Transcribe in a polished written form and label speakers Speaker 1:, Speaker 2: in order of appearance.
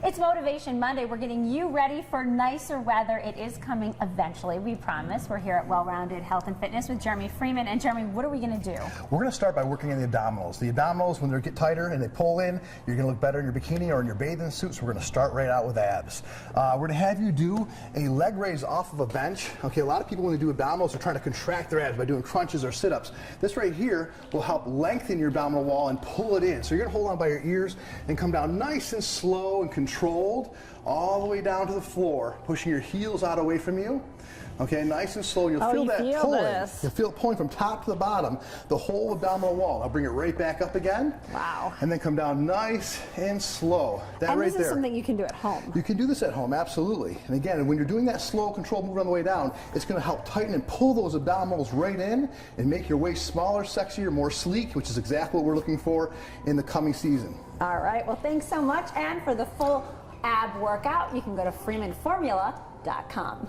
Speaker 1: It's Motivation Monday. We're getting you ready for nicer weather. It is coming eventually, we promise. We're here at Well-Rounded Health and Fitness with Jeremy Freeman. And Jeremy, what are we going to do?
Speaker 2: We're going to start by working on the abdominals. The abdominals, when they get tighter and they pull in, you're going to look better in your bikini or in your bathing suit. So we're going to start right out with abs. We're going to have you do a leg raise off of a bench. Okay, a lot of people when they do abdominals are trying to contract their abs by doing crunches or sit-ups. This right here will help lengthen your abdominal wall and pull it in. So you're going to hold on by your ears and come down nice and slow and controlled all the way down to the floor, pushing your heels out away from you. Okay, nice and slow. You'll feel that pulling. You'll feel it pulling from top to the bottom, the whole abdominal wall. I'll bring it right back up again.
Speaker 1: Wow.
Speaker 2: And then come down nice and slow. That right there.
Speaker 1: This is something you can do at home.
Speaker 2: You can do this at home, absolutely. And again, when you're doing that slow, controlled movement on the way down, it's going to help tighten and pull those abdominals right in and make your waist smaller, sexier, more sleek, which is exactly what we're looking for in the coming season.
Speaker 1: All right. Well, thanks so much. And for the full ab workout, you can go to freemanformula.com.